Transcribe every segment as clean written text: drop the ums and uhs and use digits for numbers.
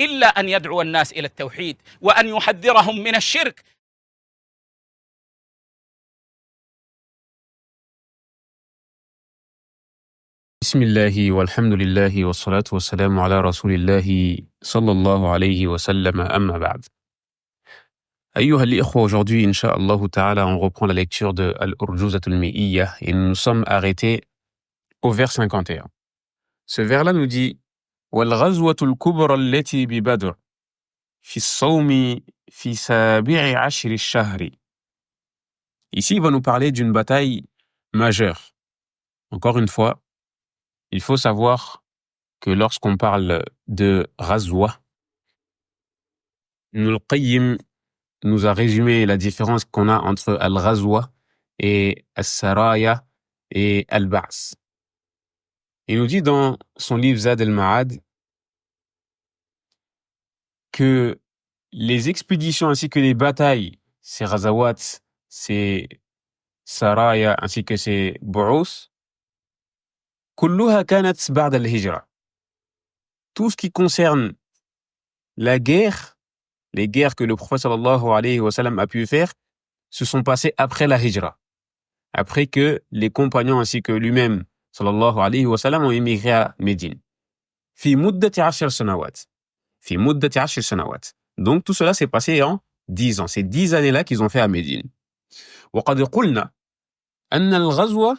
إلا أن يدعو الناس إلى التوحيد وأن يحذرهم من الشرك. بسم الله والحمد لله والصلاة والسلام على رسول الله صلى الله عليه وسلم أما بعد. أيها الإخوة, aujourd'hui, Inch'Allah Ta'ala, on reprend la lecture de Al-Urjuzatul Mi'iyya et nous nous sommes arrêtés au vers 51. Ce vers-là nous dit وَالْغَزْوَةُ الْكُبْرَى الَّتِي بِبَدْرٍ في الصوم في سابع عشر الشهر. Ici, il va nous parler d'une bataille majeure. Encore une fois, il faut savoir que lorsqu'on parle de Ghazwa, Ibn al-Qayyim nous a résumé la différence qu'on a entre Al-Ghazwa et Al-Saraya et Al-Ba's. Il nous dit dans son livre Zad al-Ma'ad que les expéditions ainsi que les batailles, ces Ghazawat, ces Saraya ainsi que ces Bu'us, كلها كانت بعد الهجرة. Tout ce qui concerne la guerre, les guerres que le prophète sallallahu alayhi wa sallam a pu faire, se sont passées après la hijra. Après que les compagnons ainsi que lui-même, sallallahu alayhi wa sallam, ont émigré à Médine. في مدة 10 سنوات. في مدة 10 سنوات. Donc tout cela s'est passé en 10 ans. C'est 10 années-là qu'ils ont fait à Médine. وقد قلنا أن الغزوة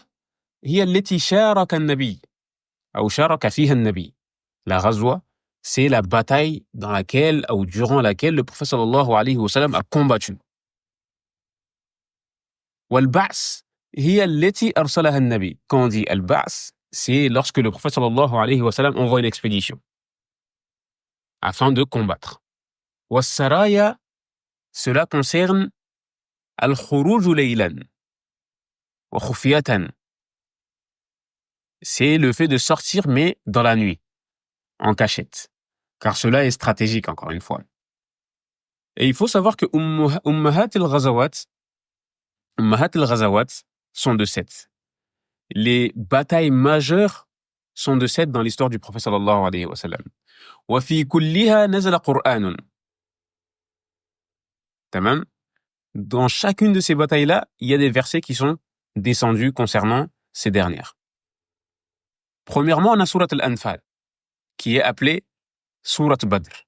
هي التي شارك النبي أو شارك فيها النبي. La ghazwa, c'est la bataille dans laquelle ou durant laquelle le prophète sallallahu alayhi wa sallam a combattu. والبعث هي التي أرسلها النبي. Quand on dit al-Ba's, c'est lorsque le prophète sallallahu alayhi wa sallam envoie une expédition afin de combattre. والسرايا, cela concerne al-khuruj laylan wa khufiyatan. C'est le fait de sortir mais dans la nuit, en cachette, car cela est stratégique encore une fois. Et il faut savoir que Ummahat al-Ghazawat sont de 7. Les batailles majeures sont de 7 dans l'histoire du prophète sallallahu alayhi wa sallam. Wa fi kulliha nazala Qur'anun. Tamam. Dans chacune de ces batailles-là, il y a des versets qui sont descendus concernant ces dernières. Premièrement, on a Surat al-Anfal, qui est appelée Surat Badr,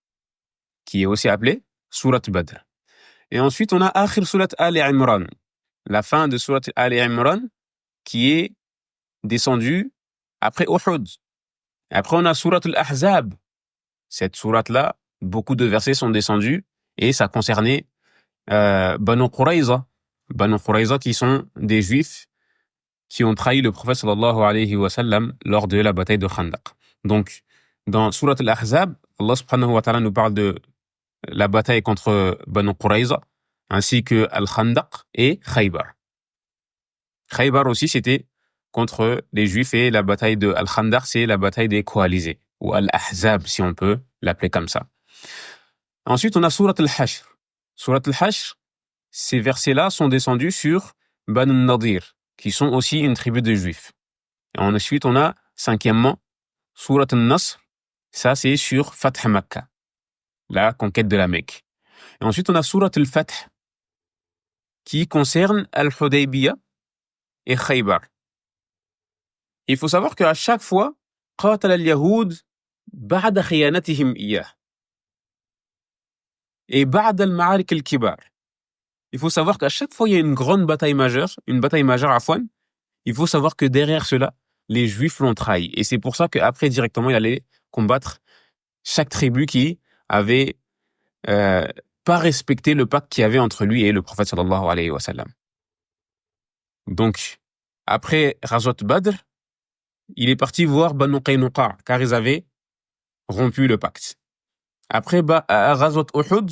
qui est aussi appelée Surat Badr. Et ensuite, on a Akhir Surat Al-Imran, la fin de Surat Al-Imran, qui est descendue après Uhud. Après, on a Surat Al-Ahzab. Cette sourate-là, beaucoup de versets sont descendus et ça concernait Banu Qurayza. Banu Qurayza qui sont des juifs qui ont trahi le prophète sallallahu alayhi wa sallam lors de la bataille de Khandaq. Donc, dans Surat Al-Ahzab, Allah subhanahu wa ta'ala nous parle de la bataille contre Banu Qurayza, ainsi que Al-Khandaq et Khaybar. Khaybar aussi, c'était contre les Juifs, et la bataille de Al-Khandaq, c'est la bataille des coalisés, ou Al-Ahzab, si on peut l'appeler comme ça. Ensuite, on a Surat Al-Hashr. Surat Al-Hashr, ces versets-là sont descendus sur Banu Nadir, qui sont aussi une tribu de Juifs. Et ensuite, on a, cinquièmement, Surat Al-Nasr, ça c'est sur Fath Makkah, la conquête de la Mecque. Et ensuite, on a Surat Al-Fath, qui concerne Al-Hudaybiyah et Khaybar. Il faut savoir qu'à chaque fois, قاتل اليهود بعد خيانتهم إياه et بعد المعارك الكبار. Il faut savoir qu'à chaque fois, il y a une grande bataille majeure, Afwan, il faut savoir que derrière cela, les Juifs l'ont trahi. Et c'est pour ça qu'après, directement, il allait combattre chaque tribu qui avait pas respecté le pacte qu'il y avait entre lui et le prophète sallallahu alayhi wa sallam. Donc, après Ghazwat Badr, il est parti voir Banu Qaynuqa, car ils avaient rompu le pacte. Après Ghazwat Uhud,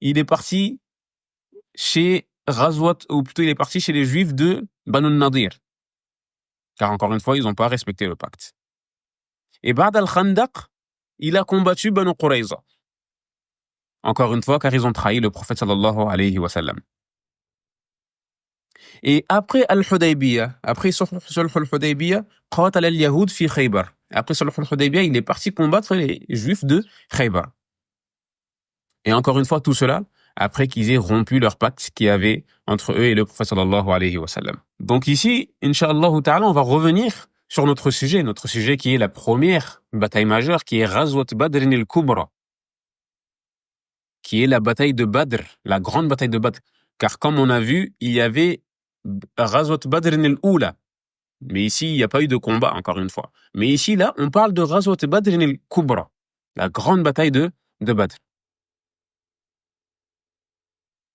il est parti chez les Juifs de Banu Nadir, car encore une fois, ils n'ont pas respecté le pacte. Et Ba'd al-Khandaq, il a combattu Banu Qurayza, encore une fois, car ils ont trahi le prophète sallallahu alayhi wa sallam. Et après Al-Hudaybiyah, après Sulh al-Hudaybiyah, qatal al-Yahoud fi Khaybar. Après Sulh al-Hudaybiyah, il est parti combattre les Juifs de Khaybar. Et encore une fois, tout cela, après qu'ils aient rompu leur pacte qu'il y avait entre eux et le prophète sallallahu alayhi wa sallam. Donc ici, Inch'Allah ta'ala, on va revenir sur notre sujet qui est la première bataille majeure, qui est Ghazwat Badr al-Kubra, qui est la bataille de Badr, la grande bataille de Badr. Car comme on a vu, il y avait Ghazwat Badr al-Oula. Mais ici, il n'y a pas eu de combat, encore une fois. Mais ici, là, on parle de Ghazwat Badr al-Kubra, la grande bataille de Badr.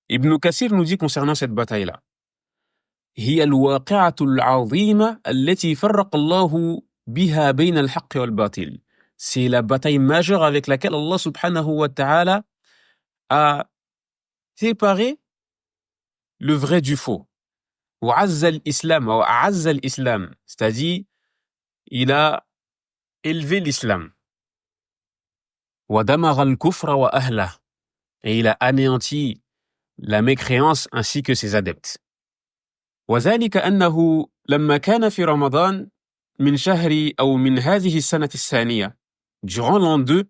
Ibn Kassir nous dit concernant cette bataille-là, هي الواقعة العظيمة التي فرق الله بها بين الحق والباطل. C'est la bataille majeure avec laquelle Allah subhanahu wa ta'ala a séparé le vrai du faux. وعز الإسلام وأعز الإسلام, c'est-à-dire il a élevé l'islam. ودمغ الكفر وأهله, et il a anéanti la mécréance ainsi que ses adeptes. وذلك أنه لما كان في رمضان من شهر أو من هذه السنة الثانية, durant l'an 2,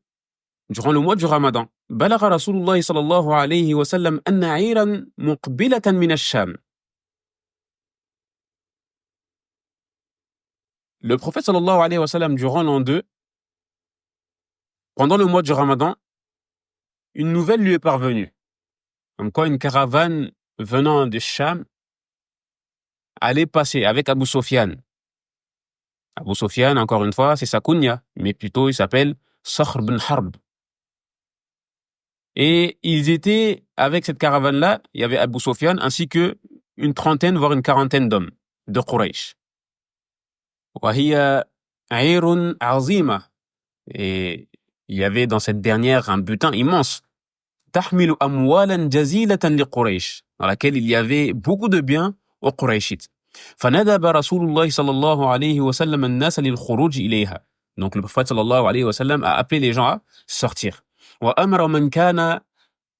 durant le mois du Ramadan, بلغ رسول الله صلى الله عليه وسلم أن عيرا مقبلة من الشام. Le prophète sallallahu alayhi wa sallam, durant l'an 2, pendant le mois du Ramadan, une nouvelle lui est parvenue. Comme quoi une caravane venant de Sham allait passer avec Abu Sufyan. Abu Sufyan, encore une fois, c'est sa kunya, mais plutôt il s'appelle Sakhr bin Harb. Et ils étaient, avec cette caravane-là, il y avait Abu Sufyan ainsi que une trentaine, voire une quarantaine d'hommes de Quraysh. وهي عير عظيمة. Et il y avait dans cette dernière un butin immense. تحمل أموالا جزيلة لقريش, dans laquelle il y avait beaucoup de biens aux Qurayshites. فندب رسول الله صلى الله عليه وسلم الناس للخروج إليها. Donc le prophète صلى الله عليه وسلم a appelé les gens à sortir. وأمر من كان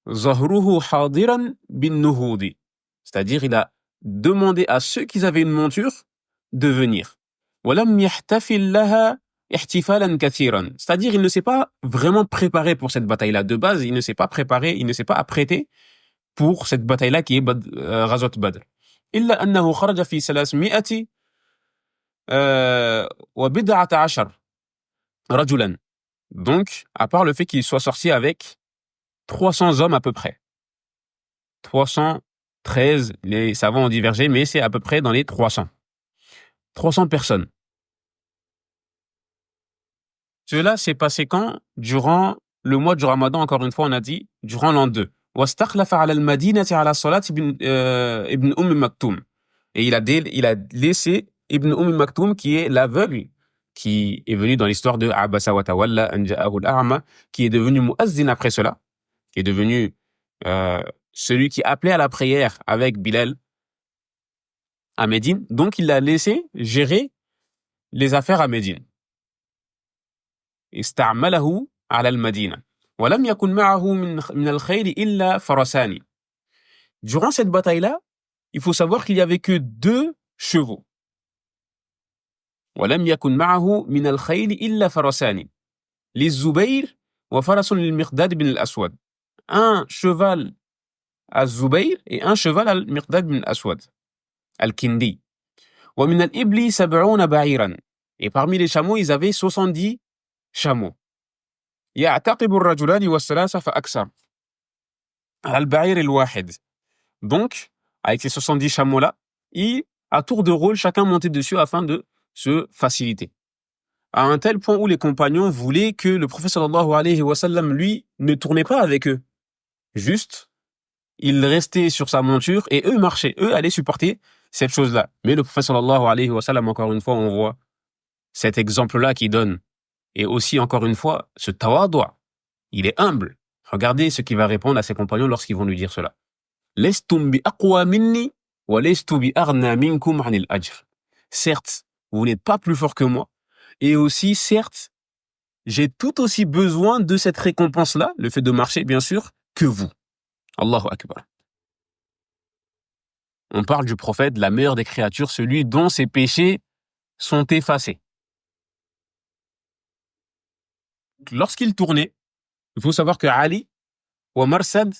ظهره حاضرا بالنهوض. C'est-à-dire il a demandé à ceux qui avaient une monture de venir. ولم يحتفل لها احتفالا كثيرا. C'est-à-dire il ne s'est pas vraiment préparé pour cette bataille-là. De base, il ne s'est pas préparé, il ne s'est pas apprêté pour cette bataille-là qui est Ghazwat Badr. إلا أنه خرج في 300 وبضعة عشر رجلا. Donc, à part le fait qu'il soit sorti avec 300 hommes à peu près. 313, les savants ont divergé, mais c'est à peu près dans les 300. 300 personnes. Cela s'est passé quand? Durant le mois du Ramadan, encore une fois, on a dit, durant l'an 2. واستخلف على المدينة على صلاة ابن مكتوم. Et il a laissé Ibn Maktoum, qui est l'aveugle, qui est venu dans l'histoire de Abasa wa Tawalla an ja'ahu al-a'ma, qui est devenu muazzin après cela, qui est devenu celui qui appelait à la prière avec Bilal à Médine. Donc il l'a laissé gérer les affaires à Médine. استعمله على المدينة ولم يكن معه من الخيل إلا فرسان. Durant cette bataille-là, il faut savoir qu'il n'y avait que 2 chevaux. ولم يكن معه من الخيل إلا فرسان للزبير وفرس للمقداد بن الأسود. Un cheval à Zubayr et un cheval à Miqdad bin Aswad, al-Kindi. ومن الإبل 70 بعيرا. Et parmi les chameaux, ils avaient 70 chameaux. يعتقب الرجلان والثلاثة فأكثر على البعير الواحد. Donc, avec ces 70 chameaux-là, et à tour de rôle, chacun montait dessus afin de se faciliter. À un tel point où les compagnons voulaient que le prophète sallallahu alayhi wa sallam, lui, ne tournait pas avec eux. Juste, il restait sur sa monture et eux marchaient. Eux allaient supporter cette chose-là. Mais le prophète sallallahu alayhi wa sallam, encore une fois, on voit cet exemple-là qui donne. Et aussi, encore une fois, ce tawadwa. Il est humble. Regardez ce qu'il va répondre à ses compagnons lorsqu'ils vont lui dire cela. Lestum bi aqwa minni wa lestu bi aghna minkum 'anil ajr. Certes, vous n'êtes pas plus fort que moi. Et aussi, certes, j'ai tout aussi besoin de cette récompense-là, le fait de marcher, bien sûr, que vous. Allahu Akbar. On parle du prophète, la meilleure des créatures, celui dont ses péchés sont effacés. Lorsqu'il tournait, il faut savoir que Ali wa Marsad.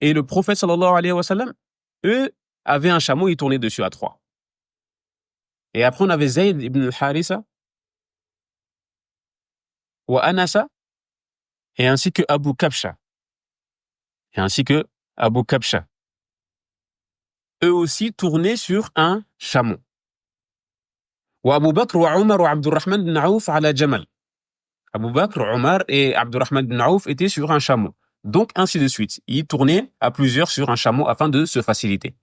Et le prophète sallallahu alayhi wa sallam, eux, avaient un chameau, ils tournaient dessus à 3. Et après, on avait Zayd ibn al-Harisa, wa Anasa, et ainsi que Abu Kabsha. Eux aussi tournaient sur un chameau. Wa Abu Bakr wa Omar wa Abdurrahman bin Aouf ala Jamal. Abu Bakr, Omar et Abdurrahman bin Aouf étaient sur un chameau. Donc, ainsi de suite. Ils tournaient à plusieurs sur un chameau afin de se faciliter.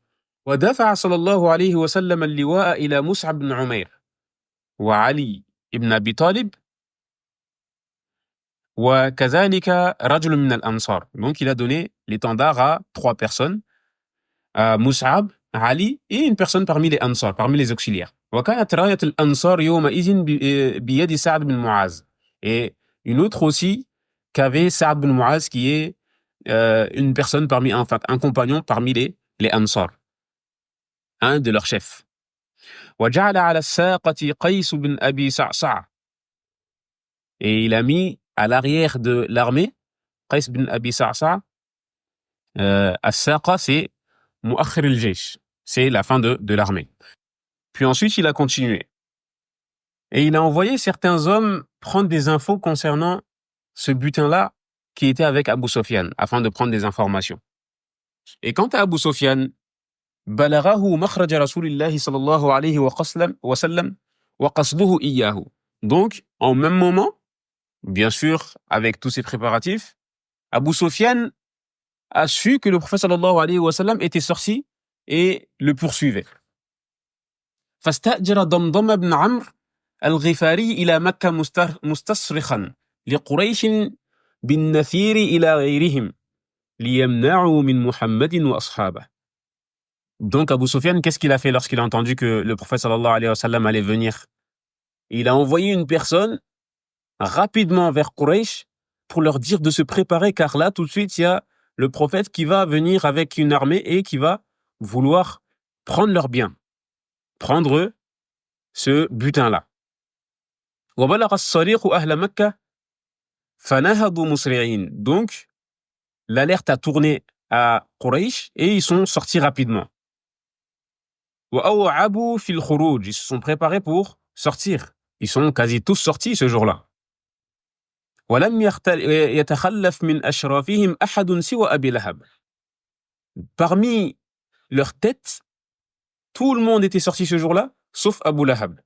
ودفع صلى الله عليه وسلم اللواء إلى مصعب بن عمير وعلي بن أبي طالب وكذلك رجل من الأنصار. Donc, il a donné l'étendard à 3 personnes, Mus'ab, Ali et une personne parmi les Ansar, parmi les auxiliaires. وكانت راية الأنصار يومئذ بيد سعد بن معاذ. Et une autre aussi qu'avait Sa'd bin Mu'az, qui est une personne parmi, enfin, un compagnon parmi les Ansar, un de leurs chefs. وجعل على الساقة قيس بن أبي صعصع. Et il a mis à l'arrière de l'armée Qais bin Abi Sa'sa. As-Saqa, c'est Mu'akhir al-Jaysh, c'est la fin de l'armée. Puis ensuite, il a continué. Et il a envoyé certains hommes prendre des infos concernant ce butin-là qui était avec Abu Sufyan, afin de prendre des informations. Et quant à Abu Sufyan, balaghahu makhraj Rasulillahi sallallahu alayhi wa sallam wa qasduhu iyyahu. Donc, en même moment, bien sûr, avec tous ces préparatifs, Abu Sufyan a su que le prophète sallallahu alayhi wa sallam était sorti et le poursuivait. فاستأجر ضمضم بن عمرو الغفاري إلى مكة مستصرخا لقريش بالنفير إلى غيرهم ليمنعوا من محمد وأصحابه. Donc Abu Sufyan, qu'est-ce qu'il a fait lorsqu'il a entendu que le prophète sallallahu alayhi wa sallam allait venir? Il a envoyé une personne rapidement vers Quraysh pour leur dire de se préparer, car là, tout de suite, il y a le prophète qui va venir avec une armée et qui va vouloir prendre leurs biens, prendre ce butin-là. وبلغ الصريخ أهل مكة فنهضوا مسرعين. Donc, l'alerte a tourné à Quraysh et ils sont sortis rapidement. وأوعبوا في الخروج. Ils se sont préparés pour sortir. Ils sont quasi tous sortis ce jour-là. ولم يتخلف من أشرافهم أحد سوى أبي لهب. Parmi leurs têtes, tout le monde était sorti ce jour-là, sauf Abu Lahab.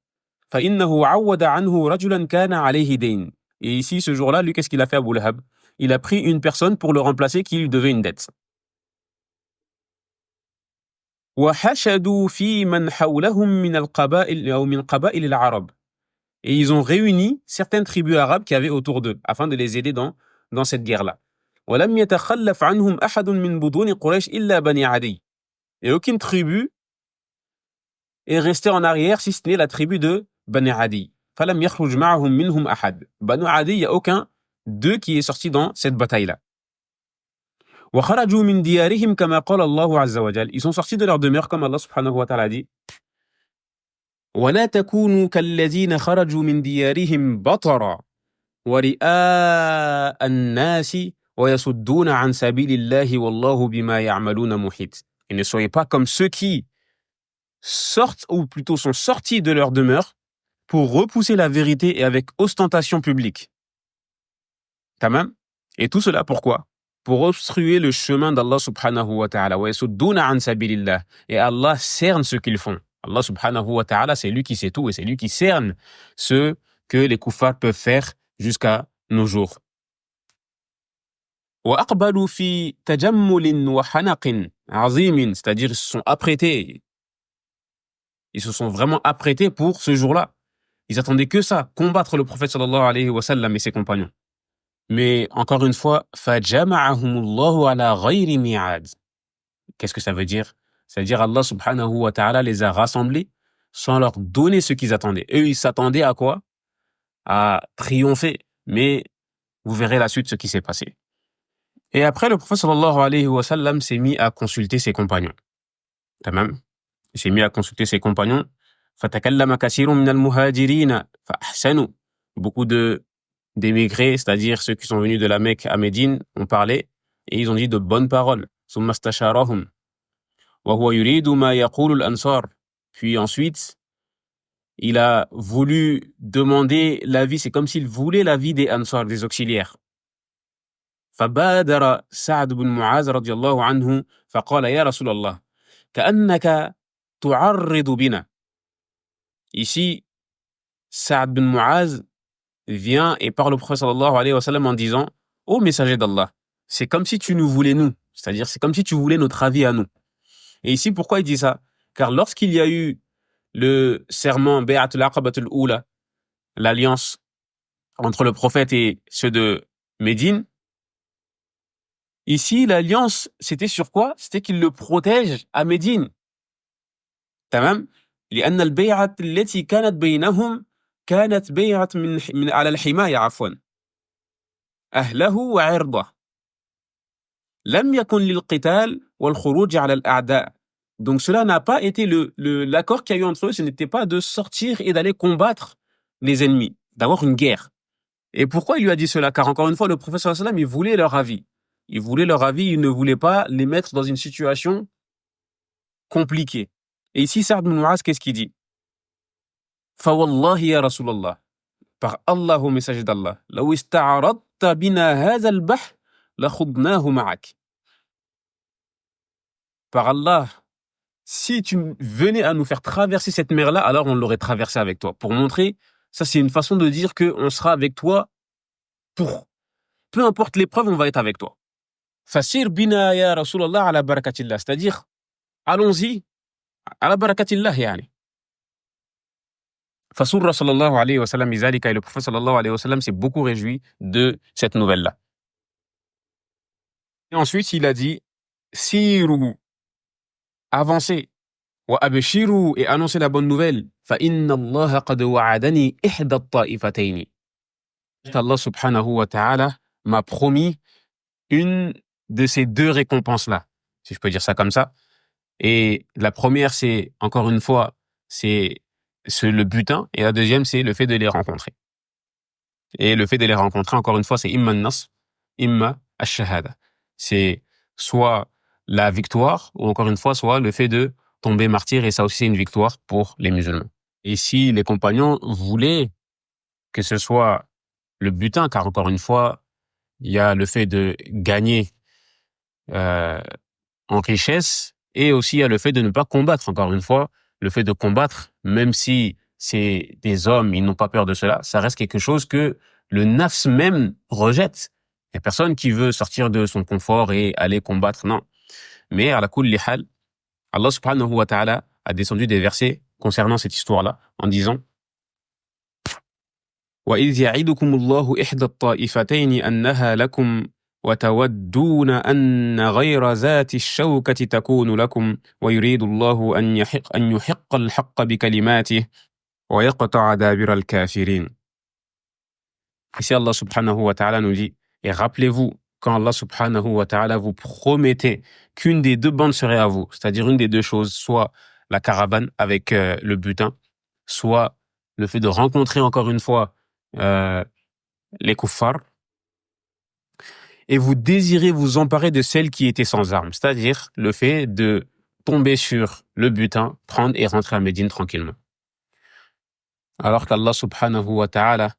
فإنه عود عنه رجلا كان عليه دين. Et ici, ce jour-là, lui, qu'est-ce qu'il a fait, Abu Lahab? Il a pris une personne pour le remplacer qui lui devait une dette. وحشدوا في من حولهم من القبائل أو من قبائل العرب. Et ils ont réuni certaines tribus arabes qui avaient autour d'eux, afin de les aider dans cette guerre-là. وَلَمْ يَتَخَلَّفْ عَنْهُمْ أَحَدٌ مِّن بُطُونِ قُرَيْشٍ إِلَّا بَنِي عَدِيٍّ. Et aucune tribu est restée en arrière, si ce n'est la tribu de Bani Adi. فَلَمْ يَخْرُجْ مَعَهُمْ مِنْهُمْ أَحَدٌ. Banu Adi, il n'y a aucun d'eux qui est sorti dans cette bataille-là. وَخَرَجُوا مِنْ دِيَارِهِمْ كَمَا قَالَ اللَّهُ عَزَّ وَجَلَّ. Ils sont sortis de leur demeure, comme Allah subhanahu wa ta'ala dit. ولا تكونوا كالذين خرجوا من ديارهم بطرا ورئاء الناس ويصدون عن سبيل الله والله بما يعملون محيط. Et ne soyez pas comme ceux qui sortent, ou plutôt sont sortis de leur demeure pour repousser la vérité et avec ostentation publique. Tamam? Et tout cela pourquoi? Pour obstruer le chemin d'Allah subhanahu wa ta'ala. ويصدون عن سبيل الله. Et Allah cerne ce qu'ils font. Allah subhanahu wa ta'ala, c'est lui qui sait tout et c'est lui qui cerne ce que les kuffars peuvent faire jusqu'à nos jours. وَأَقْبَلُوا فِي تَجَمُّلٍ وَحَنَقٍ عَظِيمٍ. C'est-à-dire, ils se sont apprêtés. Ils se sont vraiment apprêtés pour ce jour-là. Ils attendaient que ça, combattre le prophète sallallahu alayhi wa sallam et ses compagnons. Mais encore une fois, فَجَمَعَهُمُ اللَّهُ عَلَى غَيْرِ مِيعَادٍ. Qu'est-ce que ça veut dire? C'est-à-dire Allah subhanahu wa ta'ala les a rassemblés sans leur donner ce qu'ils attendaient. Eux, ils s'attendaient à quoi? À triompher. Mais vous verrez la suite ce qui s'est passé. Et après, le prophète sallallahu alayhi wa sallam s'est mis à consulter ses compagnons. Tamam? Il s'est mis à consulter ses compagnons. فَتَكَلَّمَ كَثِيرٌ مِنَ الْمُهَاجِرِينَ فَأَحْسَنُوا. Beaucoup de d'émigrés, c'est-à-dire ceux qui sont venus de la Mecque à Médine, ont parlé et ils ont dit de bonnes paroles. ثم استشارهم وهو يريد ما يقول الأنصار. Puis ensuite, il a voulu demander l'avis, c'est comme s'il voulait l'avis des Ansar, des auxiliaires. فبادر سعد بن معاذ رضي الله عنه فقال يا رسول الله كأنك تعرض بنا. Ici, Sa'd bin Mu'az vient et parle au prophète sallallahu alayhi wa sallam en disant: Ô messager d'Allah, c'est comme si tu nous voulais nous, c'est-à-dire c'est comme si tu voulais notre avis à nous. Et ici, pourquoi il dit ça? Car lorsqu'il y a eu le serment Bay'atul Aqabatul Oula, l'alliance entre le prophète et ceux de Médine, ici, l'alliance, c'était sur quoi? C'était qu'il le protège à Médine. تمام؟ لأن البيعة التي كانت بينهم كانت بيعة من على الحماية عفوا أهله وعرضه لم يكن للقتال والخروج على الأعداء. Donc cela n'a pas été l'accord qu'il y a eu entre eux, ce n'était pas de sortir et d'aller combattre les ennemis, d'avoir une guerre. Et pourquoi il lui a dit cela? Car encore une fois, le prophète sallallahu alayhi wa sallam, il voulait leur avis. Il voulait leur avis, il ne voulait pas les mettre dans une situation compliquée. Et ici, Sa'd bin Mu'az, qu'est-ce qu'il dit? فوالله يا رسول الله, par Allah au messager d'Allah, لو استعرضت بنا هذا البحر لخضناه معك. Par Allah, si tu venais à nous faire traverser cette mer-là, alors on l'aurait traversé avec toi. Pour montrer, ça c'est une façon de dire qu'on sera avec toi pour, peu importe l'épreuve, on va être avec toi. Fasir bina ya Rasulallah ala barakatillah, c'est-à-dire, allons-y, ala barakatillah yani. Fasour sallallahu alayhi wa sallam bizalika, et le prophète sallallahu alayhi wa sallam s'est beaucoup réjoui de cette nouvelle-là. Et ensuite, il a dit, siru, avancez, wa abshiru, et annoncez la bonne nouvelle, fa inna Allah qad wa'adani ihda at-ta'ifatayn. Allah subhanahu wa ta'ala m'a promis une de ces deux récompenses-là, si je peux dire ça comme ça. Et la première, c'est, encore une fois, c'est le butin, et la deuxième, c'est le fait de les rencontrer. Et le fait de les rencontrer, encore une fois, c'est imma an-nasr, imma ash-shahada. C'est soit la victoire, ou encore une fois, soit le fait de tomber martyr, et ça aussi, c'est une victoire pour les musulmans. Et si les compagnons voulaient que ce soit le butin, car encore une fois, il y a le fait de gagner en richesse, et aussi il y a le fait de ne pas combattre. Encore une fois, le fait de combattre, même si c'est des hommes, ils n'ont pas peur de cela, ça reste quelque chose que le nafs même rejette. Il n'y a personne qui veut sortir de son confort et aller combattre, non. Mais à la kulli hal, Allah subhanahu wa ta'ala a descendu des versets concernant cette histoire-là, en disant وَإِذْ يَعِدُكُمُ اللَّهُ إِحْدَى الطَّائِفَتَيْنِ أَنَّهَا لَكُمْ وتودون أن غير ذات الشوكة تكون لكم ويريد الله أن يحق الحق بكلماته ويقطع دابر الكافرين. Ici Allah subhanahu wa ta'ala nous dit, et rappelez-vous quand Allah subhanahu wa ta'ala vous promettait qu'une des deux bandes serait à vous, c'est-à-dire une des deux choses, soit la caravane avec le butin, soit le fait de rencontrer encore une fois les kuffars, et vous désirez vous emparer de celle qui était sans armes, c'est-à-dire le fait de tomber sur le butin, prendre et rentrer à Médine tranquillement. Alors qu'Allah subhanahu wa ta'ala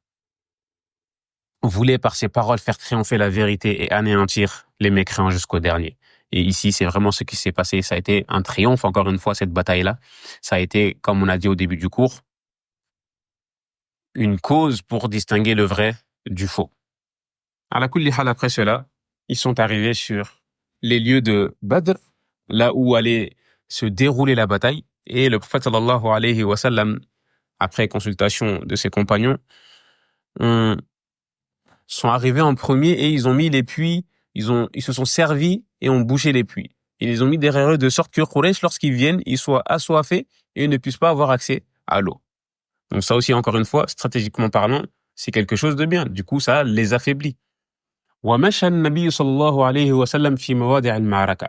voulait par ses paroles faire triompher la vérité et anéantir les mécréants jusqu'au dernier. Et ici, c'est vraiment ce qui s'est passé. Ça a été un triomphe, encore une fois, cette bataille-là. Ça a été, comme on a dit au début du cours, une cause pour distinguer le vrai du faux. À la kulli hal, après cela, ils sont arrivés sur les lieux de Badr, là où allait se dérouler la bataille. Et le prophète sallallahu alayhi wa sallam, après consultation de ses compagnons, sont arrivés en premier et ils ont mis les puits, ils se sont servis et ont bouché les puits. Ils les ont mis derrière eux de sorte que Quraysh, lorsqu'ils viennent, ils soient assoiffés et ne puissent pas avoir accès à l'eau. Donc ça aussi, encore une fois, stratégiquement parlant, c'est quelque chose de bien. Du coup, ça les affaiblit. ومشى النبي صلى الله عليه وسلم في مواضع المعركة.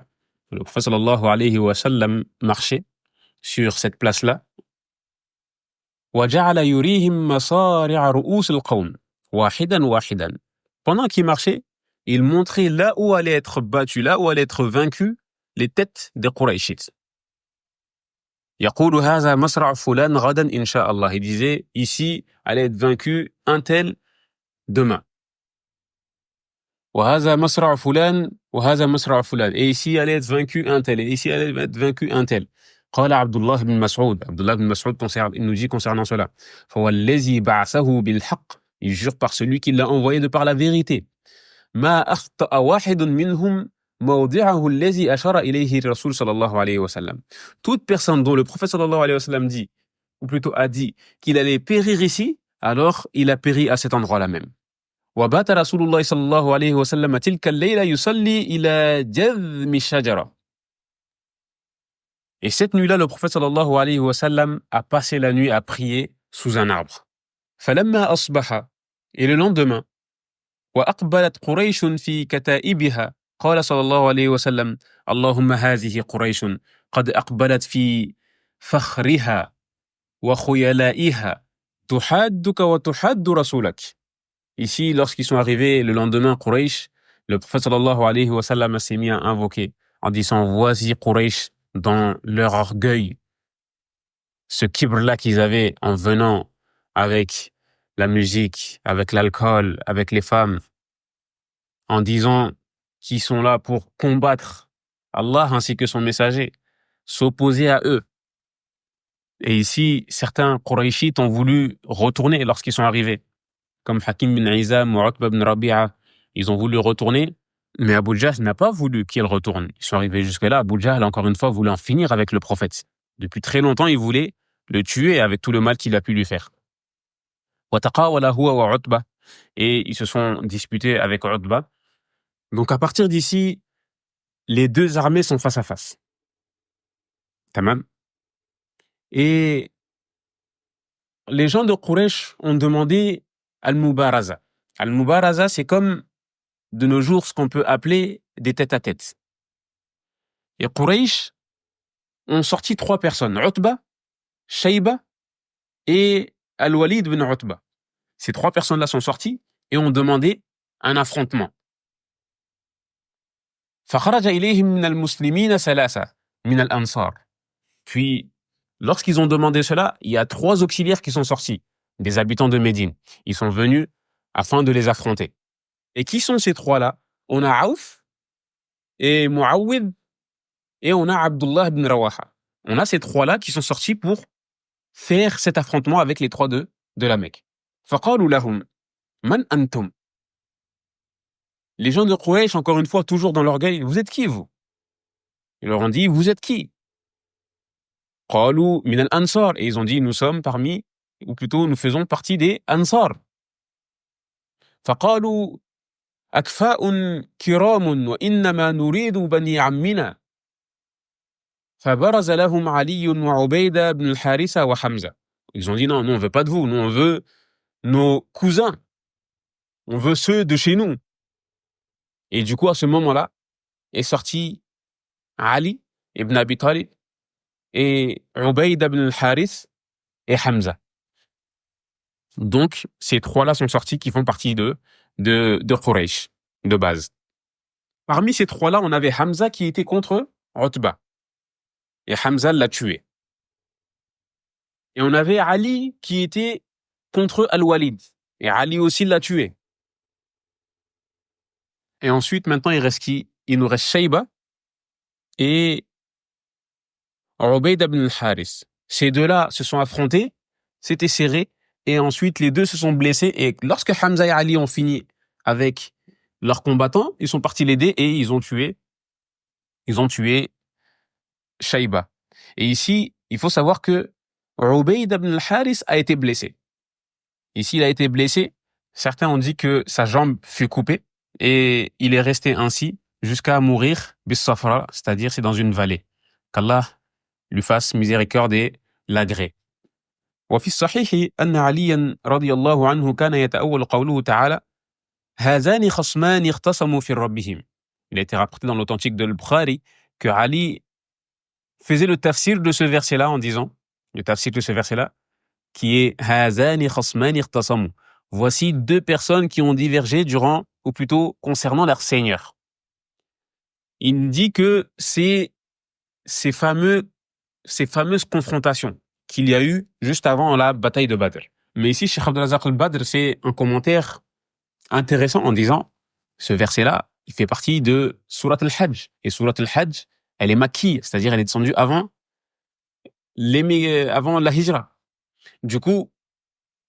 Le prophète صلى الله عليه وسلم marchait sur cette place-là. وجعل يريهم مصارع رؤوس القوم wahidan wahidan. Pendant qu'il marchait, il montrait là où allaient être battus, là où allaient être vaincus les têtes des Qurayshites. يقول هذا مصرع فلان غدا إن شاء الله. Il disait, ici allait être vaincu un tel demain. وهذا مصرع فلان وهذا مصرع فلان. Et ici allait être vaincu un tel. Et ici allait être vaincu un tel. قال عبد الله بن مسعود. Abdullah ibn Mas'ud il nous dit concernant cela. فوالذي بعثه بالحق. Il jure par celui qui l'a envoyé de par la vérité. ما أخطأ واحد منهم موضعه الذي أشار إليه الرسول صلى الله عليه وسلم. Toute personne dont le prophète sallallahu alayhi wa sallam dit, ou plutôt a dit, qu'il allait périr ici, alors il a péri à cet endroit-là même. وبات رسول الله صلى الله عليه وسلم تلك الليلة يصلي إلى جذم الشجرة. Et cette nuit-là, le prophète sallallahu alayhi wa sallam a passé la nuit à prier sous un arbre. فلما أصبح. Et le lendemain, وأقبلت قريش في كتائبها قال صلى الله عليه وسلم اللهم هذه قريش قد أقبلت في فخرها وخيلائها تحادك وتحاد رسولك. Ici, lorsqu'ils sont arrivés le lendemain, Quraysh, le prophète sallallahu alayhi wa sallam s'est mis à invoquer en disant voici Quraysh dans leur orgueil, ce kibr-là qu'ils avaient en venant avec la musique, avec l'alcool, avec les femmes, en disant qu'ils sont là pour combattre Allah ainsi que son messager, s'opposer à eux. Et ici, certains Qurayshites ont voulu retourner lorsqu'ils sont arrivés, comme Hakim bin Hizam ou Utba bin Rabi'a. Ils ont voulu retourner, mais Abu Jahl n'a pas voulu qu'ils retournent. Ils sont arrivés jusque-là. Abu Jahl, encore une fois, voulait en finir avec le prophète. Depuis très longtemps, il voulait le tuer avec tout le mal qu'il a pu lui faire. Et ils se sont disputés avec Utba. Donc à partir d'ici, les deux armées sont face à face. Tamam. Et les gens de Quraysh ont demandé Al-Mubaraza. Al-Mubaraza, c'est comme de nos jours ce qu'on peut appeler des tête-à-tête. Et Quraysh ont sorti 3 personnes, Utba, Shayba et Al-Walid bin Utba. Ces 3 personnes-là sont sorties et ont demandé un affrontement. فخرج إليهم من المسلمين 3 من الأنصار. Puis, lorsqu'ils ont demandé cela, il y a 3 auxiliaires qui sont sortis, des habitants de Médine. Ils sont venus afin de les affronter. Et qui sont ces 3-là? On a Aouf et Muawwid et on a Abdullah ibn Rawaha. On a ces 3-là qui sont sortis pour faire cet affrontement avec les 3 de la Mecque. فقالوا لهم من أنتم. Les gens de Quraysh, encore une fois, toujours dans l'orgueil, vous êtes qui, vous? Ils leur ont dit, vous êtes qui? قالوا من الأنصار. Et ils ont dit, nous sommes parmi, ou plutôt, nous faisons partie des Ansar. فقالوا أكفاء كرام وإنما نريد بني عمنا. فبرز لهم علي وعبيدة بن الحارثة وحمزة. Ils ont dit, non, nous on veut pas de vous, nous on veut nos cousins. On veut ceux de chez nous. Et du coup, à ce moment-là, est sorti Ali ibn Abi Talib et Ubayda ibn al-Harith et Hamza. Donc, ces 3-là sont sortis qui font partie de Quraysh, de base. Parmi ces 3-là, on avait Hamza qui était contre Utba. Et Hamza l'a tué. Et on avait Ali qui était contre Al-Walid. Et Ali aussi l'a tué. Et ensuite, maintenant, il reste qui? Il nous reste Shayba et Ubayda ibn al-Harith. Ces 2-là se sont affrontés, c'était serré, et ensuite les 2 se sont blessés. Et lorsque Hamza et Ali ont fini avec leurs combattants, ils sont partis l'aider et ils ont tué Shayba. Et ici, il faut savoir que Ubayda ibn al-Harith a été blessé. Ici, il a été blessé. Certains ont dit que sa jambe fut coupée. Et il est resté ainsi jusqu'à mourir bis-Safra, c'est-à-dire c'est dans une vallée. Qu'Allah lui fasse miséricorde et l'agrée. وفي الصحيح أن عليا رضي الله عنه كان يتأول قوله تعالى هذان خصمان اختصموا في ربهم. Il a été rapporté dans l'authentique de Al-Bukhari que Ali faisait le tafsir de ce verset-là en disant, le tafsir de ce verset-là, qui est هذان خصمان اختصموا. voici deux personnes qui ont divergé durant, ou plutôt concernant leur Seigneur. Il dit que c'est ces fameuses confrontations qu'il y a eu juste avant la bataille de Badr. Mais ici, Cheikh Abdelazak al-Badr, c'est un commentaire intéressant en disant, ce verset-là, il fait partie de Surat al-Hajj. Et Surat al-Hajj, elle est makki, c'est-à-dire elle est descendue avant la hijra. Du coup,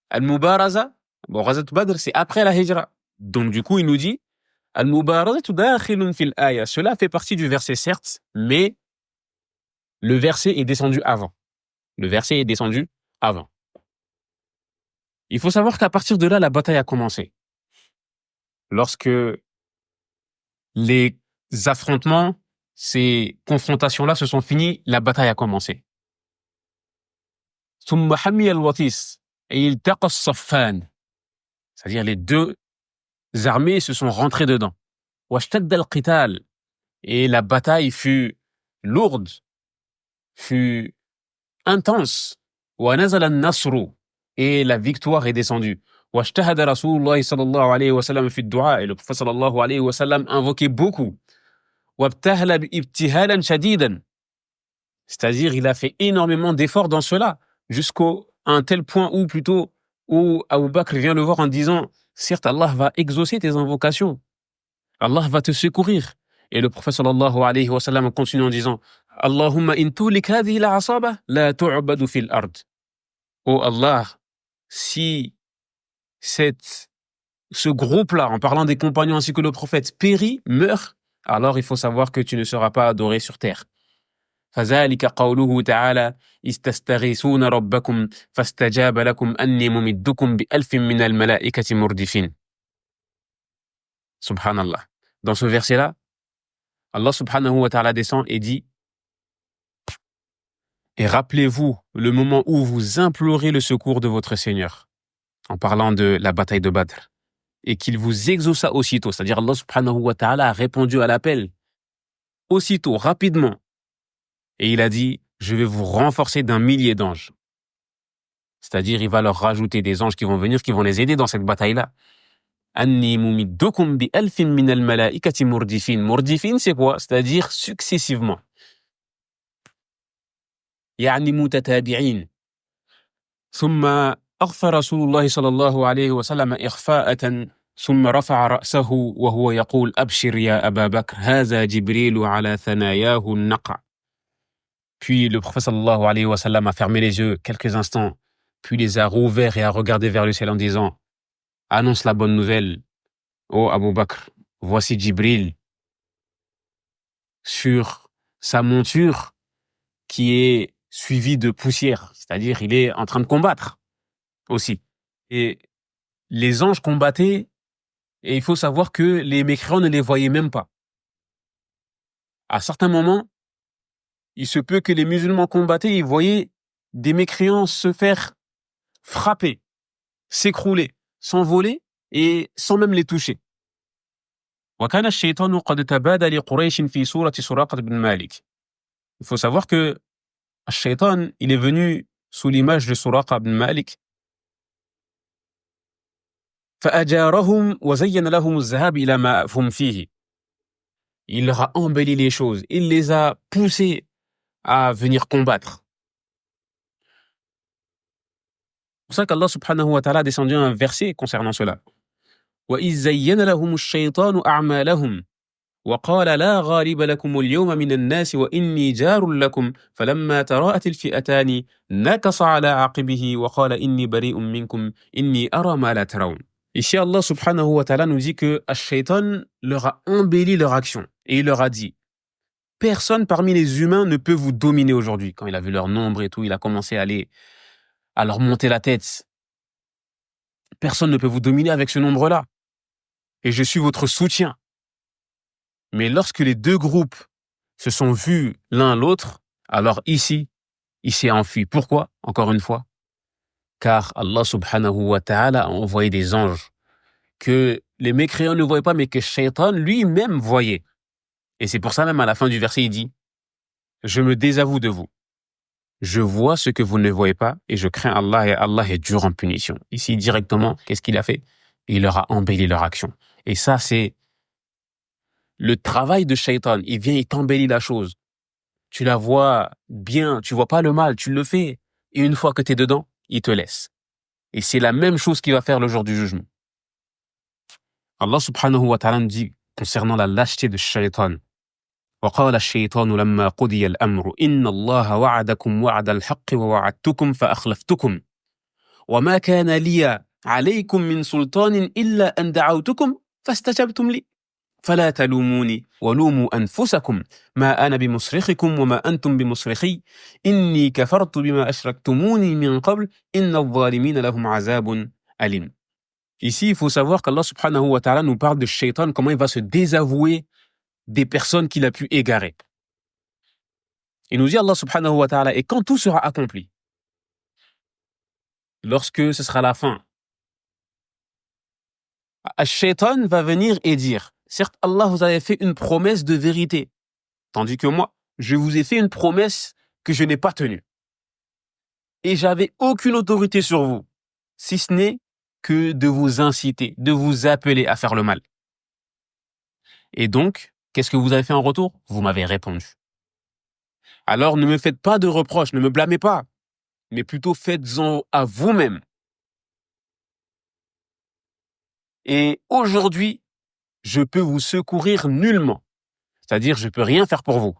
al-Mubaraza, bon, Ghazat Badr, c'est après la hijra. Donc du coup, il nous dit, al-Mubaraza dakhilun fil aya. Cela fait partie du verset, certes, mais le verset est descendu avant. Le verset est descendu avant. Il faut savoir qu'à partir de là, la bataille a commencé. Lorsque les affrontements, ces confrontations-là se sont finies, la bataille a commencé. Thumma hamiya al-watis et iltaqa as-saffan. C'est-à-dire les deux armées se sont rentrées dedans. Washtadda al-qital. Et la bataille fut lourde, fut intense. Wa nazala an-nasru. Et la victoire est descendue. واجتهد رسول الله صلى الله عليه وسلم في الدعاء. Et le prophète صلى الله عليه وسلم invoquait beaucoup. وابتهل ابتهالا شديدا. C'est-à-dire, il a fait énormément d'efforts dans cela, jusqu'à un tel point où plutôt, où Abu Bakr vient le voir en disant, certes, Allah va exaucer tes invocations. Allah va te secourir. Et le prophète sallallahu alayhi wa sallam continue en disant, Allahumma in tulik hadhihi al-asaba la tu'badu fil ard. Oh Allah, si ce groupe-là, en parlant des compagnons ainsi que le prophète, périt, meurt, alors il faut savoir que tu ne seras pas adoré sur terre. فذلك قوله تعالى استستغيثون ربكم فاستجاب لكم أني ممدكم بألف من الملائكة مردفين. Subhanallah. Dans ce verset-là, Allah subhanahu wa ta'ala descend et dit, et rappelez-vous le moment où vous implorez le secours de votre Seigneur, en parlant de la bataille de Badr, et qu'il vous exauça aussitôt, c'est-à-dire Allah subhanahu wa ta'ala a répondu à l'appel aussitôt, rapidement, et il a dit, je vais vous renforcer d'1 millier d'anges. C'est-à-dire, il va leur rajouter des anges qui vont venir, qui vont les aider dans cette bataille-là. Anni mumiddukum bi alfin min al-malaikati murdifin. Murdifin, c'est quoi? C'est-à-dire successivement. يعني متتابعين. ثم أخفى رسول الله صلى الله عليه وسلم إخفاءة ثم رفع رأسه وهو يقول أبشر يا أبا بكر هذا جبريل على ثناياه النقع. Puis le prophète sallallahu alayhi wa sallam a fermé les yeux quelques instants, puis les a rouverts et a regardé vers le ciel en disant, annonce la bonne nouvelle, ô Abu Bakr, voici Jibril sur sa monture qui est suivie de poussière, c'est-à-dire il est en train de combattre aussi. Et les anges combattaient, et il faut savoir que les mécréants ne les voyaient même pas. À certains moments, il se peut que les musulmans combattaient, ils voyaient des mécréants se faire frapper, s'écrouler, s'envoler et sans même les toucher. وكان الشيطان قد تبادى لقريش في سورة سراقة بن مالك. Il faut savoir que الشيطان, il est venu sous l'image de Suraqa ibn Malik. فأجارهم وزين لهم الذهاب إلى ما هم فيه. Il leur a embelli les choses, il les a poussés à venir combattre. C'est pour ça qu'Allah subhanahu wa ta'ala a descendu un verset concernant cela. وَإِذْ زَيَّنَ لَهُمُ الشَّيْطَانُ أَعْمَالَهُمْ وَقَالَ لَا غَالِبَ لَكُمُ الْيَوْمَ مِنَ النَّاسِ وَإِنِّي جَارٌ لَكُمْ فَلَمَّا تَرَاءَتِ الْفِئَتَانِ نَكَصَ عَلَى عَقِبِهِ وَقَالَ إِنِّي بَرِيءٌ مِّنكُمْ إِنِّي أَرَى مَا لَا تَرَوْنَ. Ici, Allah subhanahu wa ta'ala nous dit que Ash-Shaytan leur a embelli leur action et il leur a dit, personne parmi les humains ne peut vous dominer aujourd'hui. Quand il a vu leur nombre et tout, il a commencé à leur monter la tête. Personne ne peut vous dominer avec ce nombre-là. Et je suis votre soutien. Mais lorsque les deux groupes se sont vus l'un l'autre, alors ici, il s'est enfui. Pourquoi? Encore une fois. Car Allah subhanahu wa ta'ala a envoyé des anges que les mécréants ne voyaient pas, mais que Shaitan lui-même voyait. Et c'est pour ça même à la fin du verset, il dit, je me désavoue de vous. je vois ce que vous ne voyez pas et je crains Allah et Allah est dur en punition. Ici, directement, qu'est-ce qu'il a fait? Il leur a embelli leur action. Et ça, c'est le travail de Shaitan. Il vient, il t'embellit la chose. Tu la vois bien, tu vois pas le mal, tu le fais. Et une fois que tu es dedans, il te laisse. Et c'est la même chose qu'il va faire le jour du jugement. Allah subhanahu wa ta'ala nous dit concernant la lâcheté de Shaitan. وقال الشيطان لما قضي الأمر إن الله وعدكم وعد الحق ووعدتكم فأخلفتكم وما كان لي عليكم من سلطان إلا أن دعوتكم فاستجبتم لي فلا تلوموني ولوموا أنفسكم ما أنا بمصرخكم وما أنتم بمصرخي إني كفرت بما أشركتموني من قبل إن الظالمين لهم عذاب أليم. Ici, il faut savoir qu'Allah subhanahu wa ta'ala nous parle de Shaitan, comment il va se désavouer des personnes qu'il a pu égarer. Il nous dit Allah subhanahu wa ta'ala, et quand tout sera accompli, lorsque ce sera la fin, Shaitan va venir et dire, certes Allah vous avait fait une promesse de vérité, tandis que moi, je vous ai fait une promesse que je n'ai pas tenue. Et j'avais aucune autorité sur vous, si ce n'est que de vous inciter, de vous appeler à faire le mal. Et donc, qu'est-ce que vous avez fait en retour? Vous m'avez répondu. Alors ne me faites pas de reproches, ne me blâmez pas, mais plutôt faites-en à vous-même. Et aujourd'hui, je peux vous secourir nullement. C'est-à-dire, je peux rien faire pour vous.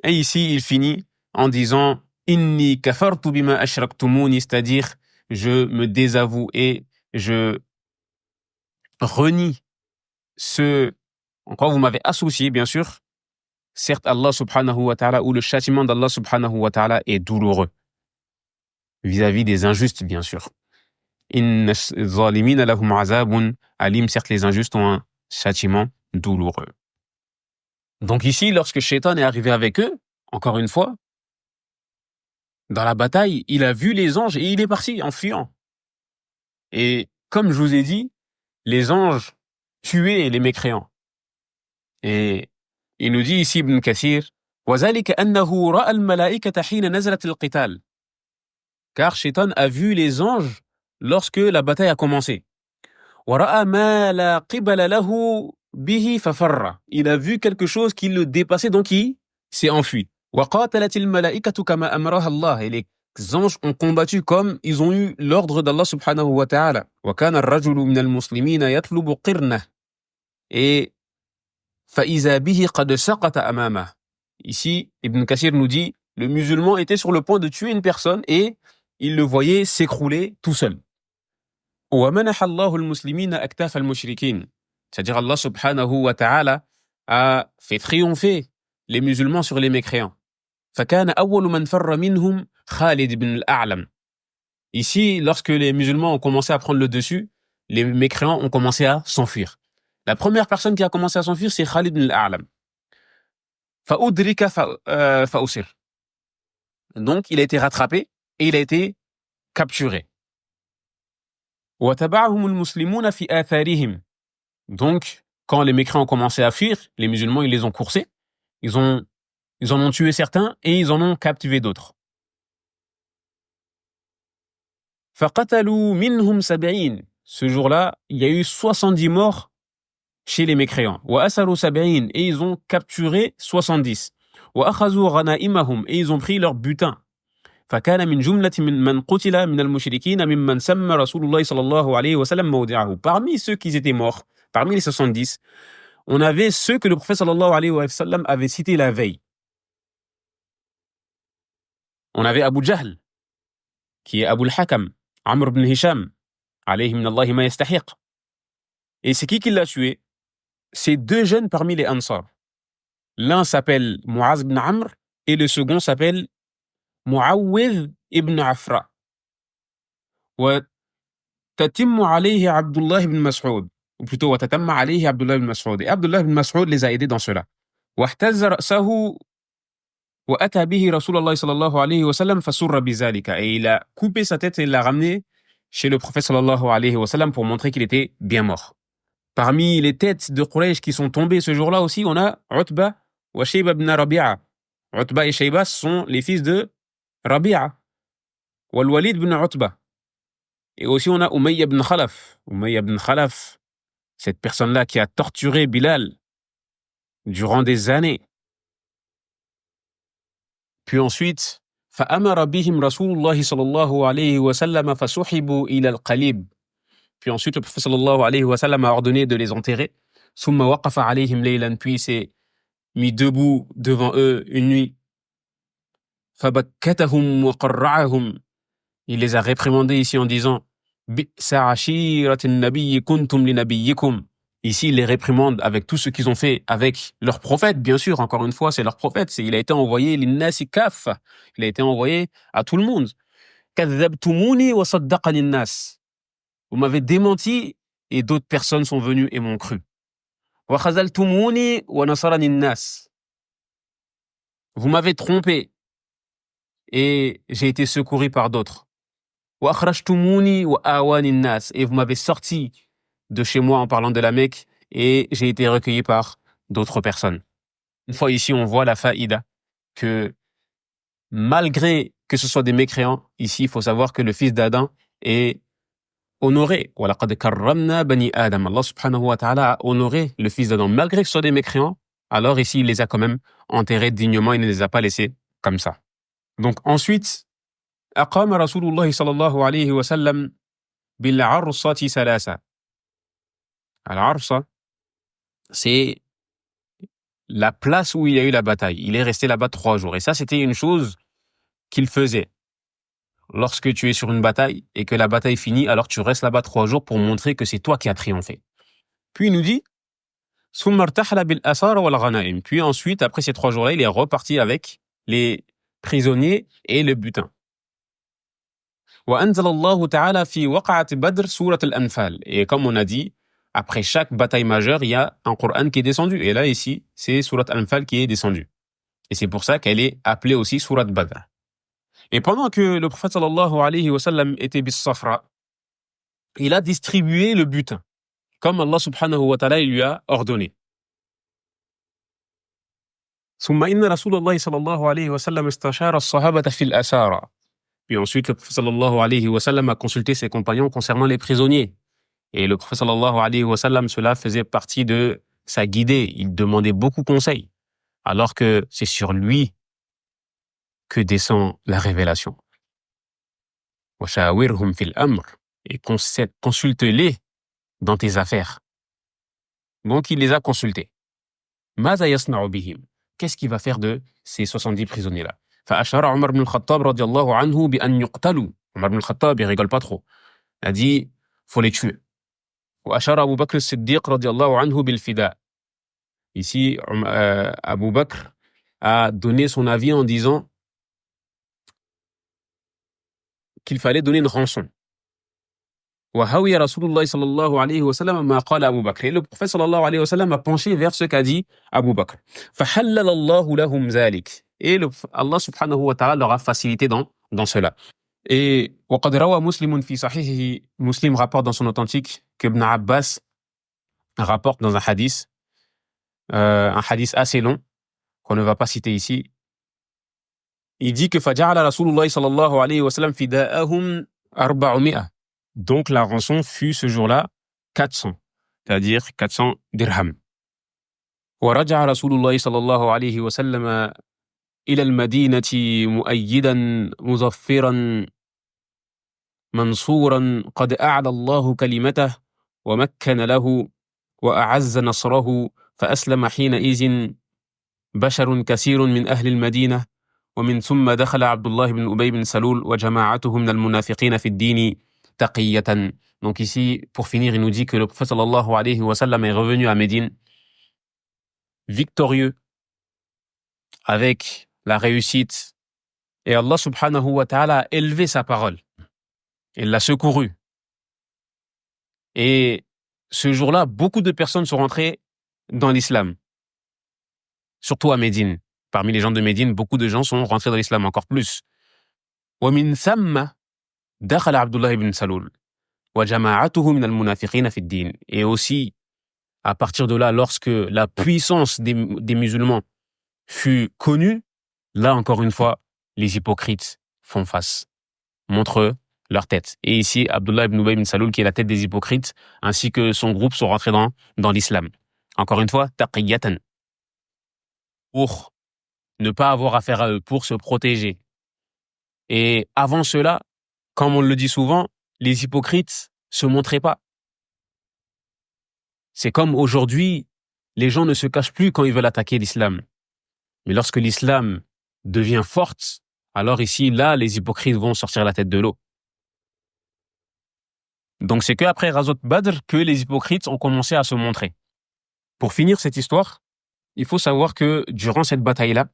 Et ici, il finit en disant « Inni kafartu bima ashraktumuni », c'est-à-dire, je me désavoue et je renie ce en quoi vous m'avez associé, bien sûr. Certes, Allah subhanahu wa ta'ala, ou le châtiment d'Allah subhanahu wa ta'ala est douloureux. Vis-à-vis des injustes, bien sûr. Inna zalimina lahum azabun alim, certes, les injustes ont un châtiment douloureux. Donc ici, lorsque Shaitan est arrivé avec eux, encore une fois, dans la bataille, il a vu les anges et il est parti en fuyant. Et comme je vous ai dit, les anges tuaient les mécréants. Et il nous dit ici Ibn Kathir, وَذَلِكَ أَنَّهُ رَأَى الْمَلَائِكَةَ حِينَ نَزَلَتِ الْقِتَالِ. Car Shaitan a vu les anges lorsque la bataille a commencé. وَرَأَى مَا لَا قِبَلَ لَهُ بِهِ فَفَرَّ. Il a vu quelque chose qui le dépassait, donc il s'est enfui. وَقَاتَلَتِ الْمَلَائِكَةُ كَمَا أَمْرَهَا اللَّهُ. Et les anges ont combattu comme ils ont eu l'ordre d'Allah subhanahu wa ta'ala. وَكَانَ الرَّجُلُ مِنَ الْمُسْلِمِينَ يَطْلُبُ قِرْنَهُ. Et فَإِذَا بِهِ قَدْ سَقَطَ أَمَامَهُ. Ici, Ibn Kathir nous dit, le musulman était sur le point de tuer une personne et il le voyait s'écrouler tout seul. وَمَنَحَ اللَّهُ الْمُسْلِمِينَ أَكْتَافَ الْمُشْرِكِينَ. C'est-à-dire Allah subhanahu wa ta'ala a fait triompher les musulmans sur les mécréants. فَكَانَ أَوَّلُ مَنْ فَرَّ مِنْهُمْ خَالِدْ بن الْأَعْلَمِ. Ici, lorsque les musulmans ont commencé à prendre le dessus, les mécréants ont commencé à s'enfuir. La première personne qui a commencé à s'enfuir, c'est Khalid ibn al-A'lam. فَأُدْرِكَ فَأُسِرَ. Donc, il a été rattrapé et il a été capturé. وَتَبَعَهُمُ الْمُسْلِمُونَ فِي آثَارِهِمْ. Donc, quand les mécréants ont commencé à fuir, les musulmans, ils les ont coursés. Ils en ont tué certains et ils en ont captivé d'autres. فَقَتَلُوا مِنْهُمْ 70. Ce jour-là, il y a eu 70 morts chez les mécréants. وَأَسَرُوا 70. Et ils ont capturé 70. وَأَخَذُوا غَنَائِمَهُمْ. Et ils ont pris leur butin. فكان من جملة من قتل من المشركين ممن سمى رسول الله صلى الله عليه وسلم موضعه. Parmi ceux qui étaient morts, parmi les 70, on avait ceux que le prophète sallallahu alayhi wa sallam avait cités la veille. On avait Abu Jahl, qui est Abu al-Hakam, Amr ibn Hisham, alayhi min Allahi ma yastahiq. Et c'est qui l'a tué? C'est deux jeunes parmi les Ansar. L'un s'appelle Muaz ibn Amr et le second s'appelle Muawwidh ibn Afra. وتتم عليه عبد الله ibn Mas'ud. Ou plutôt, وتتم عليه عبد الله ibn Mas'ud. Et Abdullah ibn Mas'ud les a aidés dans cela. واحتز رأسه وأتى به رسول الله صلى الله عليه وسلم فسر بذلك. Et il a coupé sa tête et il l'a ramené chez le prophète sallallahu alayhi wa sallam pour montrer qu'il était bien mort. Parmi les têtes de Quraysh qui sont tombées ce jour-là aussi, on a Utba wa Shayba ibn Rabi'a. Utba et Shayba sont les fils de Rabi'a, Wal-Walid ibn Utba. Et aussi on a Umayya ibn Khalaf. Umayya ibn Khalaf, cette personne-là qui a torturé Bilal durant des années. Puis ensuite, فأمر بهم رسول الله صلى الله عليه وسلم فسحبوا إلى القليب. Puis ensuite, le prophète sallallahu alayhi wa sallam a ordonné de les enterrer. ثم وقف عليهم ليلا, puis il s'est mis debout devant eux une nuit. فبكتهم وقرعهم. Il les a réprimandés ici en disant بئس عشيرة النبي كنتم لنبيكم. Ici, il les réprimande avec tout ce qu'ils ont fait avec leur prophète, bien sûr, encore une fois, c'est leur prophète. Il a été envoyé linnasi kaffa. Il a été envoyé à tout le monde. كذبتموني وصدقني الناس. Vous m'avez démenti et d'autres personnes sont venues et m'ont cru. وخذلتموني ونصرني الناس. Vous m'avez trompé et j'ai été secouru par d'autres. وأخرجتموني وآواني الناس. Et vous m'avez sorti de chez moi en parlant de la Mecque et j'ai été recueilli par d'autres personnes. Une fois ici, on voit la faïda que malgré que ce soit des mécréants, ici, il faut savoir que le fils d'Adam est honoré. وَلَقَدْ كَرَّمْنَا بَنِي آدَمَ. Allah subhanahu wa ta'ala a honoré le fils d'Adam. Malgré que ce soit des mécréants, alors ici, il les a quand même enterrés dignement, il ne les a pas laissés comme ça. Donc ensuite, أقام رسول الله صلى الله عليه وسلم بالعرصة ثلاثة. Al-Arsa, c'est la place où il y a eu la bataille. Il est resté là-bas 3 jours. Et ça, c'était une chose qu'il faisait. Lorsque tu es sur une bataille et que la bataille finit, alors tu restes là-bas 3 jours pour montrer que c'est toi qui as triomphé. Puis il nous dit ثم ارتحل بالأسارى والغنائم. Puis ensuite, après ces 3 jours-là, il est reparti avec les prisonniers et le butin. وأنزل الله تعالى في وقعة بدر سورة الأنفال. Et comme on a dit, après chaque bataille majeure, il y a un Coran qui est descendu. Et là, ici, c'est Surat Al-Anfal qui est descendu. Et c'est pour ça qu'elle est appelée aussi Surat Badr. Et pendant que le prophète sallallahu alayhi wa sallam était bis Safra, il a distribué le butin, comme Allah subhanahu wa ta'ala lui a ordonné. ثم إن رسول الله صلى الله عليه وسلم استشار الصحابة في الأسارى. Puis ensuite, le prophète sallallahu alayhi wa sallam a consulté ses compagnons concernant les prisonniers. Et le prophète sallallahu alayhi wa sallam, cela faisait partie de sa guidée. Il demandait beaucoup de conseils, alors que c'est sur lui que descend la révélation. وَشَاوِرْهُمْ فِي الْأَمْرِ. Et consulte-les dans tes affaires. Donc il les a consultés. ماذا يصنع بهم. Qu'est-ce qu'il va faire de ces 70 prisonniers-là. فأشار عمر بن الخطاب رضي الله عنه بأن يقتلوا. Omar ibn al-Khattab, il rigole pas trop. Il a dit, faut les tuer. وأشار أبو بكر الصديق رضي الله عنه بالفداء. Ici, Abu Bakr a donné son avis en disant qu'il fallait donner une rançon. وهوي رسول الله صلى الله عليه وسلم ما قال أبو بكر. Et le prophète صلى الله عليه وسلم a penché vers ce qu'a dit Abu Bakr. فحلل الله لهم ذلك. Et Allah subhanahu wa ta'ala leur a facilité dans cela. Et وقد روى مسلم في صحيحه. Muslim rapporte dans son authentique qu'Ibn Abbas rapporte dans un hadith assez long qu'on ne va pas citer ici. Il dit que فجعل رسول الله صلى الله عليه وسلم فداءهم 400. Donc la rançon fut ce jour-là 400, c'est-à-dire 400 dirhams. ورجع رسول الله صلى الله عليه وسلم إلى المدينة مؤيدا مظفرا منصورا قد أعلى الله كلمته ومكن له وأعز نصره فأسلم حينئذ بشر كثير من أهل المدينة ومن ثم دخل عبد الله بن أبي بن سلول وجماعته من المنافقين في الدين تقية. Donc ici, pour finir, il nous dit que le prophète sallallahu alayhi wa sallam est revenu à Médine victorieux avec la réussite et Allah subhanahu wa ta'ala a élevé sa parole. Il l'a secouru. Et ce jour-là, beaucoup de personnes sont rentrées dans l'islam. Surtout à Médine. Parmi les gens de Médine, beaucoup de gens sont rentrés dans l'islam, encore plus. وَمِنْ ثَمَّ دَخَلَ عَبْدُ اللَّهِ بْنِ سَلُولٍ وَجَمَاعَتُهُ مِنَ الْمُنَافِقِينَ فِي الدِّينِ. Et aussi, à partir de là, lorsque la puissance des musulmans fut connue, là encore une fois, les hypocrites font face, montrent leur tête. Et ici, Abdullah ibn Ubay ibn Saloul, qui est la tête des hypocrites, ainsi que son groupe sont rentrés dans l'islam. Encore une fois, taqiyatan, pour ne pas avoir affaire à eux, pour se protéger. Et avant cela, comme on le dit souvent, les hypocrites se montraient pas. C'est comme aujourd'hui, les gens ne se cachent plus quand ils veulent attaquer l'islam. Mais lorsque l'islam devient forte, alors ici, là, les hypocrites vont sortir la tête de l'eau. Donc c'est qu'après Ghazwat Badr que les hypocrites ont commencé à se montrer. Pour finir cette histoire, il faut savoir que durant cette bataille-là,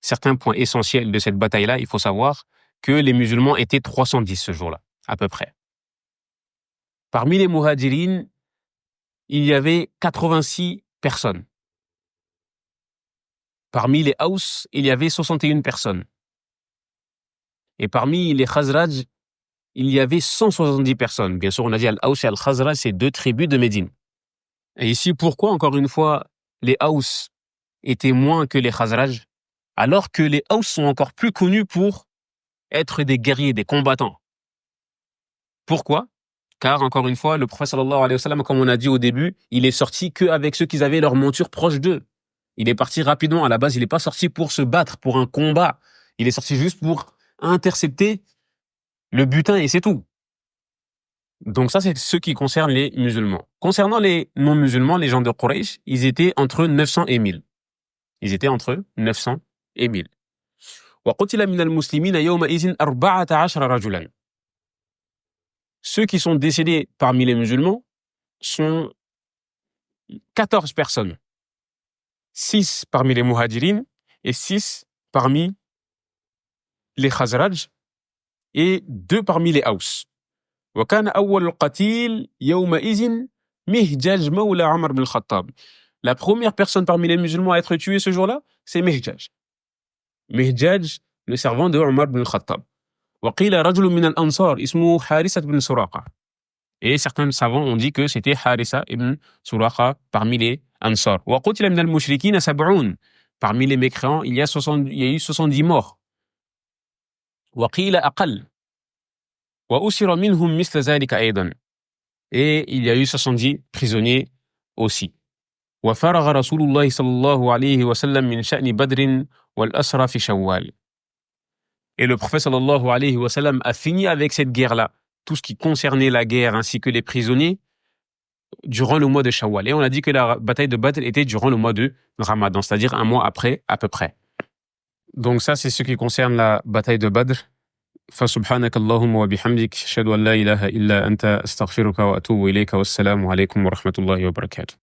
certains points essentiels de cette bataille-là, il faut savoir que les musulmans étaient 310 ce jour-là, à peu près. Parmi les muhajirines, il y avait 86 personnes. Parmi les Aws, il y avait 61 personnes. Et parmi les Khazraj, il y avait 170 personnes. Bien sûr, on a dit Al-Aws et Al-Khazraj, c'est deux tribus de Médine. Et ici, pourquoi, encore une fois, les Aws étaient moins que les Khazraj, alors que les Aws sont encore plus connus pour être des guerriers, des combattants. Pourquoi? Car, encore une fois, le prophète sallallahu alayhi wa sallam, comme on a dit au début, il est sorti qu'avec ceux qui avaient leur monture proche d'eux. Il est parti rapidement. À la base, il n'est pas sorti pour se battre, pour un combat. Il est sorti juste pour intercepter le butin et c'est tout. Donc ça, c'est ce qui concerne les musulmans. Concernant les non-musulmans, les gens de Quraysh, ils étaient entre 900 et 1000. Ils étaient entre 900 et 1000. وَقُتِلَ مِنَ الْمُسْلِمِينَ يَوْمَئِذٍ 14 رَجُلًا. Ceux qui sont décédés parmi les musulmans sont 14 personnes. 6 parmi les muhajirines et 6 parmi les Khazraj et 2 parmi les Aws. وكان أول القتيل يومئذ مهجاج مولى عمر بن الخطاب. La première personne parmi les musulmans à être tuée ce jour-là, c'est Mihjaj. Mihjaj, le servant de Omar ibn al-Khattab. وقيل رجل من الأنصار اسمه حارثة بن سراقة. Et certains savants ont dit que c'était Harisa ibn Suraqa parmi les Ansar. وقتل من المشركين 70. Parmi les mécréants, il y a eu 70 morts. وقيل أقل. وأسر منهم مثل ذلك أيضا. Et il y a eu 70 prisonniers aussi. وفرغ رسول الله صلى الله عليه وسلم من شأن بدر والأسرى في شوال. Et le prophète sallallahu alayhi wa sallam a fini avec cette guerre-là, tout ce qui concernait la guerre ainsi que les prisonniers, durant le mois de Shawwal. Et on a dit que la bataille de Badr était durant le mois de Ramadan, c'est-à-dire un mois après à peu près. Donc ça, c'est ce qui concerne la bataille de Badr. فسبحانك اللهم وبحمدك أشهد أن لا إله إلا أنت أستغفرك وأتوب إليك والسلام عليكم ورحمة الله وبركاته.